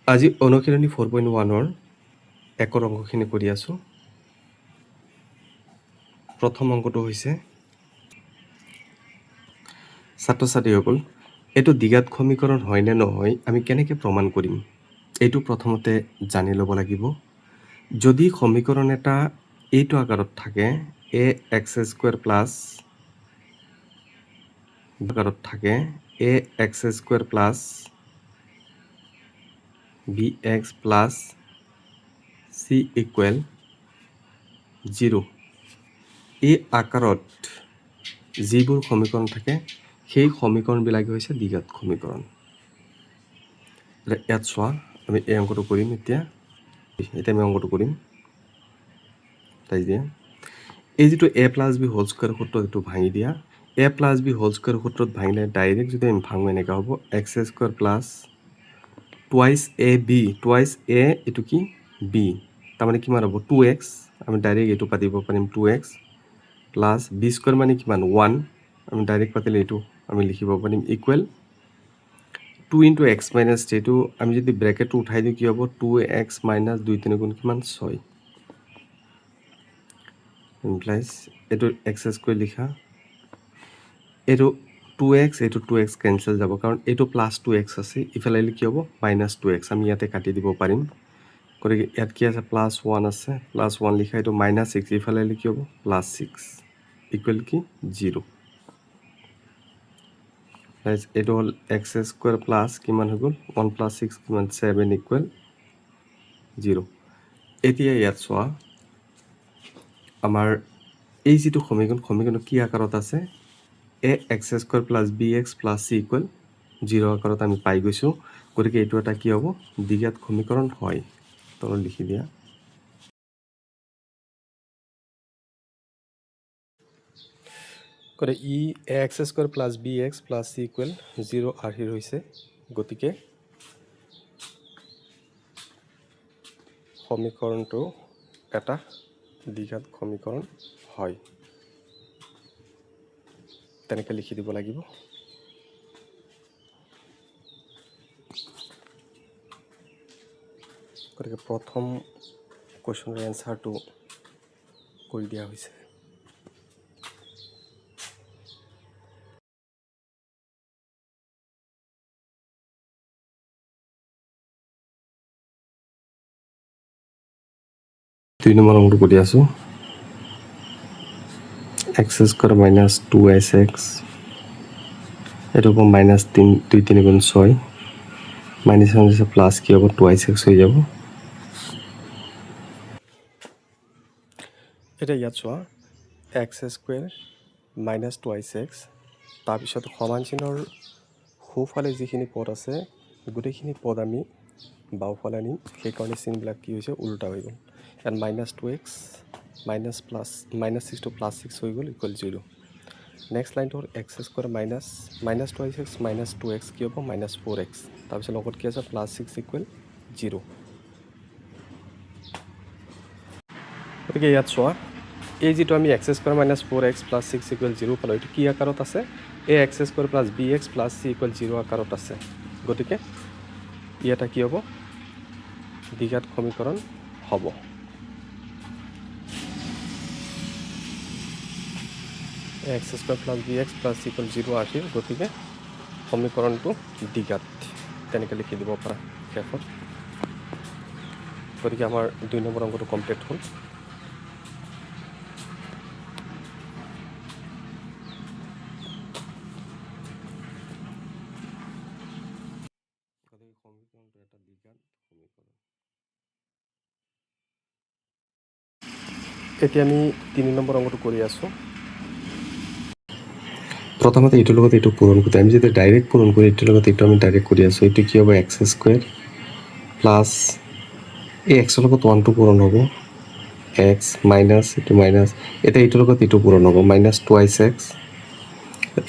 আজি অনুশীলনী 4.1 একৰ অংকখিনি কৰি আছোঁ। প্ৰথম অংকটো হৈছে ছাত্ৰ ছাত্ৰীসকল, এইটো দ্বিঘাত সমীকৰণ হয় নে নহয় আমি কেনেকৈ প্ৰমাণ কৰিম, এইটো প্ৰথমতে জানি ল'ব লাগিব। যদি সমীকৰণ এটা এইটো আকাৰত থাকে, এ এক্স স্কুৱেৰ প্লাছ আকাৰত থাকে A x square plus B x plus C equal 0, এই আকাৰত যিবোৰ সমীকৰণ থাকে সেই সমীকৰণবিলাকে হৈছে দ্বিঘাত সমীকৰণ। ইয়াত চোৱা, আমি এই অংকটো কৰিম। এতিয়া আমি অংকটো কৰিম। তাই দিয়া এই যিটো A plus B whole square সূত্ৰ, এইটো ভাঙি দিয়া। A plus B whole square সূত্ৰত ভাঙিলে ডাইৰেক্ট যদি আমি ভাঙো এনেকুৱা হ'ব, x square plus twice A B, twice A এইটো কি বি, তাৰমানে কিমান হ'ব 2x, আমি ডাইৰেক্ট এইটো পাতিব পাৰিম 2x প্লাছ বি স্কুৱেৰ মানে কিমান 1, আমি ডাইৰেক্ট পাতিলে এইটো আমি লিখিব পাৰিম ইকুৱেল 2 ইনটু এক্স মাইনাছ এইটো আমি যদি ব্ৰেকেটটো উঠাই দিওঁ কি হ'ব 2x মাইনাছ 2 3 গুণ কিমান 6 ইমপ্লাইজ এইটো এক্স স্কুৱেৰ লিখা, এইটো 2x এইটো 2x কেঞ্চেল যাব কাৰণ এইটো প্লাছ 2x আছে, ইফালে আহিলে কি হ'ব মাইনাছ 2x, আমি ইয়াতে কাটি দিব পাৰিম। গতিকে ইয়াত কি আছে প্লাছ 1 আছে, প্লাছ 1 লিখা, এইটো মাইনাছ 6, ইফালে আহিলে কি হ'ব প্লাছ 6 ইকুৱেল কি 0। এইটো হ'ল এক্স স্কুৱেৰ প্লাছ কিমান হৈ গ'ল 1 প্লাছ 6 কিমান 7 ইকুৱেল 0। এতিয়া ইয়াত চোৱা, আমাৰ এই যিটো সমীকৰণ কি আকাৰত আছে, a x square plus B x plus C equal 0 আকাৰত আমি পাই গৈছোঁ। গতিকে এইটো এটা কি হ'ব দ্বিঘাত সমীকৰণ হয়। তলত লিখি দিয়া। গতিকে ই a x square plus B x plus C equal 0 আৰ্হিৰ হৈছে। গতিকে সমীকৰণটো এটা দ্বিঘাত সমীকৰণ হয়, তেনেকৈ লিখি দিব লাগিব। গতিকে প্ৰথম কুৱেশ্যনৰ এনচাৰটো কৰি দিয়া হৈছে। দুই নম্বৰ অংকটো কৰি আছোঁ। এক্স স্কুৱেৰ মাইনাছ 2x, এইটো হ'ব মাইনাছ 2 3 গুণ 6, মাইনাছ মাইনাছ প্লাছ কি হ'ব 2x হৈ যাব। এতিয়া ইয়াত চোৱা, এক্স স্কুৱেৰ মাইনাছ 2x, তাৰপিছত সমান চিহ্নৰ সোঁফালে যিখিনি পদ আছে গোটেইখিনি পদ আমি বাওঁফালে আনিম, সেইকাৰণে চিনবিলাক কি হৈছে উল্টা হৈ গ'ল। ইয়াত minus 2x minus 6 two plus 6 হৈ গ'ল ইকুৱেল 0। নেক্সট লাইনটো হ'ল x square minus 2x minus 2x কি হ'ব মাইনাছ 4x, তাৰপিছত লগত কি আছে প্লাছ 6 ইকুৱেল 0। গতিকে ইয়াত চোৱা, এই যিটো আমি x square minus 4x plus 6 equal 0 পালোঁ, এইটো কি আকাৰত আছে, এই x square plus B x plus C equal 0 আকাৰত আছে। গতিকে ই এটা কি হ'ব দ্বিঘাত সমীকৰণ হ'ব। X square plus B x plus C equal 0 আৰ্হিৰ, গতিকে সমীকৰণটো দ্বিঘাত, তেনেকৈ লিখি দিব পাৰা শেষত। গতিকে আমাৰ 2 নম্বৰ অংকটো কমপ্লিট হ'ল। এতিয়া আমি 3 নম্বৰ অংকটো কৰি আছোঁ। প্ৰথমতে এইটোৰ লগত এইটো পূৰণ কৰোঁ, আমি যদি ডাইৰেক্ট পূৰণ কৰোঁ এইটোৰ লগত এইটো আমি ডাইৰেক্ট কৰি আছোঁ। এইটো কি হ'ব এক্স স্কুৱেৰ প্লাছ এই এক্সৰ লগত 1টো পূৰণ হ'ব, এক্স মাইনাছ এইটো মাইনাছ, এতিয়া এইটোৰ লগত এইটো পূৰণ হ'ব মাইনাছ 2x,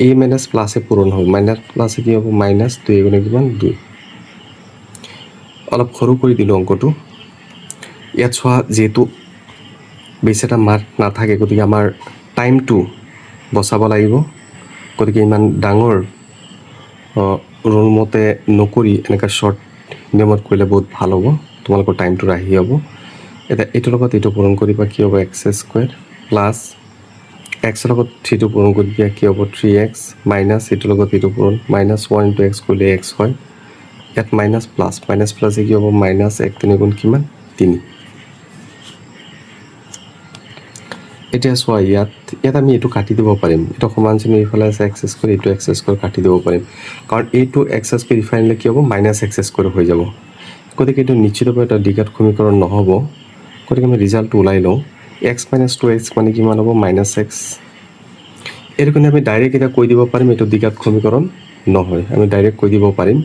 এই মাইনাছ প্লাছে পূৰণ হ'ব, মাইনাছ প্লাছে কি হ'ব মাইনাছ 2 গুণে কিমান 2। অলপ সৰু কৰি দিলোঁ অংকটো। ইয়াত চোৱা, যিহেতু বেছি এটা মাৰ্ক নাথাকে গতিকে আমাৰ টাইমটো বচাব লাগিব। গতিকে ইমান ডাঙৰ ৰোল মতে নকৰি এনেকৈ শ্বৰ্ট নিয়মত কৰিলে বহুত ভাল হ'ব, তোমালোকৰ টাইমটো ৰাহি হ'ব। এতিয়া এইটোৰ লগত এইটো পূৰণ কৰিবা, কি হ'ব এক্স স্কুৱেৰ প্লাছ এক্সৰ লগত 3টো পূৰণ কৰি দিয়া, কি হ'ব 3x মাইনাছ এইটোৰ লগত এইটো পূৰণ মাইনাছ 1 ইনটু এক্স কৰিলে এক্স হয়, ইয়াত মাইনাছ প্লাছে কি হ'ব মাইনাছ 1 3 গুণ কিমান 3। এতিয়া চোৱা ইয়াত আমি এইটো কাটি দিব পাৰিম, এইটো সমান চিহ্ন এইফালে আছে এক্স স্কুৱেৰ, এইটো এক্স স্কুৱেৰ কাটি দিব পাৰিম, কাৰণ এইটো এক্স স্কুৱেৰ ইফালে আনিলে কি হ'ব মাইনাছ এক্স স্কুৱেৰ হৈ যাব। গতিকে এইটো নিশ্চিতভাৱে এটা দ্বিঘাত সমীকৰণ নহ'ব। গতিকে আমি ৰিজাল্টটো ওলাই লওঁ, এক্স মাইনাছ 2x মানে কিমান হ'ব মাইনাছ এক্স। এইটো কাৰণে আমি ডাইৰেক্ট এতিয়া কৈ দিব পাৰিম এইটো দ্বিঘাত সমীকৰণ নহয়, আমি ডাইৰেক্ট কৈ দিব পাৰিম।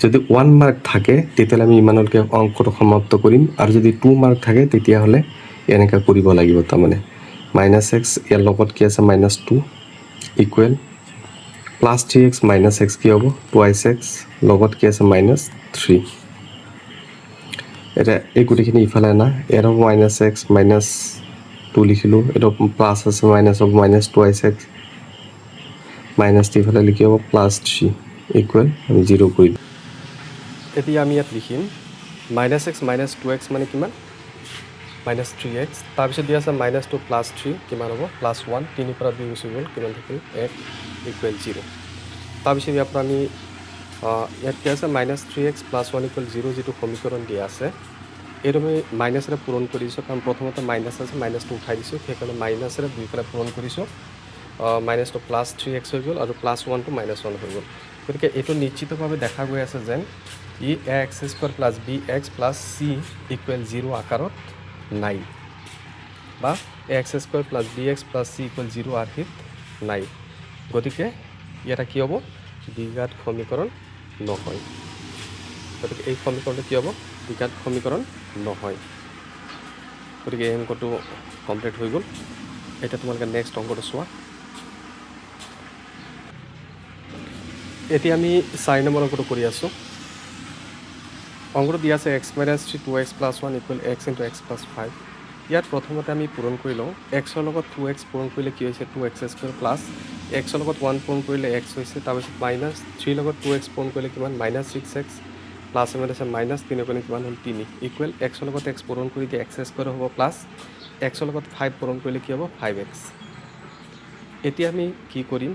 যদি 1 মাৰ্ক থাকে তেতিয়াহ'লে আমি ইমানলৈকে অংকটো সমাপ্ত কৰিম, আৰু যদি 2 মাৰ্ক থাকে তেতিয়াহ'লে এনেকৈ কৰিব লাগিব। তাৰমানে মাইনাছ এক্স ইয়াৰ লগত কি আছে minus 2 equal plus 3x minus x কি হ'ব 2x লগত কি আছে মাইনাছ 3। এতিয়া এই গোটেইখিনি ইফালে আনা, ইয়াত হ'ব মাইনাছ এক্স মাইনাছ 2 লিখিলোঁ, এইটো প্লাছ আছে মাইনাছ হ'ব মাইনাছ 2x মাইনাছ 3 ইফালে লিখি হ'ব প্লাছ 3 ইকুৱেল আমি 0 কৰি দিম। এতিয়া আমি ইয়াত লিখিম মাইনাছ এক্স মাইনাছ 2x মানে কিমান মাইনাছ 3x, তাৰপিছত দিয়া আছে মাইনাছ 2 প্লাছ 3 কিমান হ'ব প্লাছ 1, 3 পৰা 2 গুচি গ'ল কিমান থাকিল 1 ইকুৱেল 0। তাৰপিছত ইয়াৰ পৰা আমি ইয়াত কি আছে মাইনাছ 3x প্লাছ 1 ইকুৱেল 0 যিটো সমীকৰণ দিয়া আছে এইটো আমি মাইনাছেৰে পূৰণ কৰি দিছোঁ, কাৰণ প্ৰথমতে মাইনাছ আছে মাইনাছটো উঠাই দিছোঁ, সেইকাৰণে মাইনাছেৰে দুইফালে পূৰণ কৰিছোঁ। মাইনাছটো প্লাছ 3x হৈ গ'ল আৰু প্লাছ 1টো মাইনাছ 1 হৈ গ'ল। গতিকে এইটো নিশ্চিতভাৱে দেখা গৈ আছে যেন ই x square plus B x plus C equal 0 আকাৰত নাই, বা x square plus B x plus C equal 0 আৰ্হিত নাই। গতিকে ইয়াতে কি হ'ব দ্বিঘাত সমীকৰণ নহয়। গতিকে এই সমীকৰণটো কি হ'ব দ্বিঘাত সমীকৰণ নহয়। গতিকে এই অংকটো কমপ্লিট হৈ গ'ল। এতিয়া তোমালোকে নেক্সট অংকটো চোৱা। এতিয়া আমি 4 নম্বৰ অংকটো কৰি আছোঁ। অংকটো দিয়া আছে x minus 3 2x plus 1 equal x into x plus 5। ইয়াত প্ৰথমতে আমি পূৰণ কৰি লওঁ, এক্সৰ লগত 2x পূৰণ কৰিলে কি হৈছে 2x স্কুৱেৰ প্লাছ এক্সৰ লগত 1 পূৰণ কৰিলে এক্স হৈছে, তাৰপিছত মাইনাছ 3 লগত 2x পূৰণ কৰিলে কিমান মাইনাছ 6x প্লাছ এমত আছে মাইনাছ 3 কৰি কিমান হ'ল 3 ইকুৱেল এক্সৰ লগত এক্স পূৰণ কৰি দিয়ে এক্স স্কুৱেৰ হ'ব প্লাছ এক্সৰ লগত 5 পূৰণ কৰিলে কি হ'ব 5x। এতিয়া আমি কি কৰিম,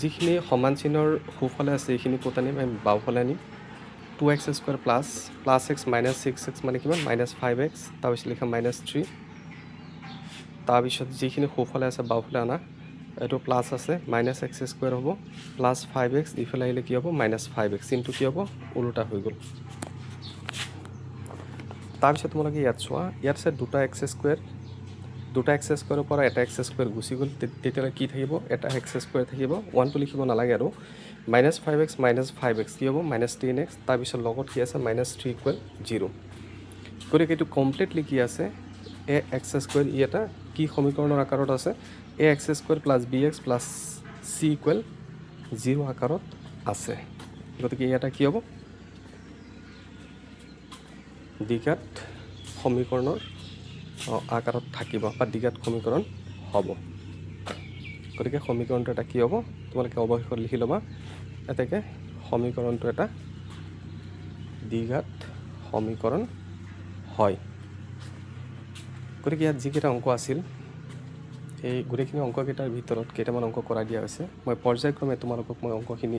যিখিনি সমান চিহ্নৰ সোঁফালে আছে এইখিনি ক'ত আনিম আমি বাওঁফালে আনিম। 2x square plus x minus 6x মানে কিমান মাইনাছ 5x, তাৰপিছত লিখা মাইনাছ 3, তাৰপিছত যিখিনি সোঁফালে আছে বাওঁফালে অনা এইটো প্লাছ আছে মাইনাছ এক্স স্কুৱেৰ হ'ব প্লাছ 5x, ইফালে আহিলে কি হ'ব মাইনাছ 5x, চিনটো কি হ'ব ওলোটা হৈ গ'ল। তাৰপিছত তোমালোকে ইয়াত চোৱা, ইয়াত আছে দুটা এক্স স্কুৱেৰৰ পৰা এটা এক্স স্কুৱেৰ গুচি গ'ল, তেতিয়াহ'লে কি থাকিব এটা এক্স স্কুৱেৰ থাকিব, 1টো লিখিব নালাগে আৰু মাইনাছ 5x কি হ'ব মাইনাছ 10x, তাৰপিছত লগত কি আছে মাইনাছ 3 ইকুৱেল 0। গতিকে এইটো কমপ্লিটলি কি আছে এ এক্স স্কুৱেৰ, ই এটা কি সমীকৰণৰ আকাৰত আছে a x square plus B x plus C equal 0 আকাৰত আছে। গতিকে এটা কি হ'ব দ্বিঘাত সমীকৰণৰ আকাৰত থাকিব বা দ্বিঘাত সমীকৰণ হ'ব। গতিকে সমীকৰণটো এটা কি হ'ব তোমালোকে অৱশেষত লিখি ল'বা, এতেকে সমীকৰণটো এটা দ্বিঘাত সমীকৰণ হয়। গতিকে ইয়াত যিকেইটা অংক আছিল এই গোটেইখিনি অংককেইটাৰ ভিতৰত কেইটামান অংক কৰাই দিয়া হৈছে, মই পৰ্যায়ক্ৰমে তোমালোকক মই অংকখিনি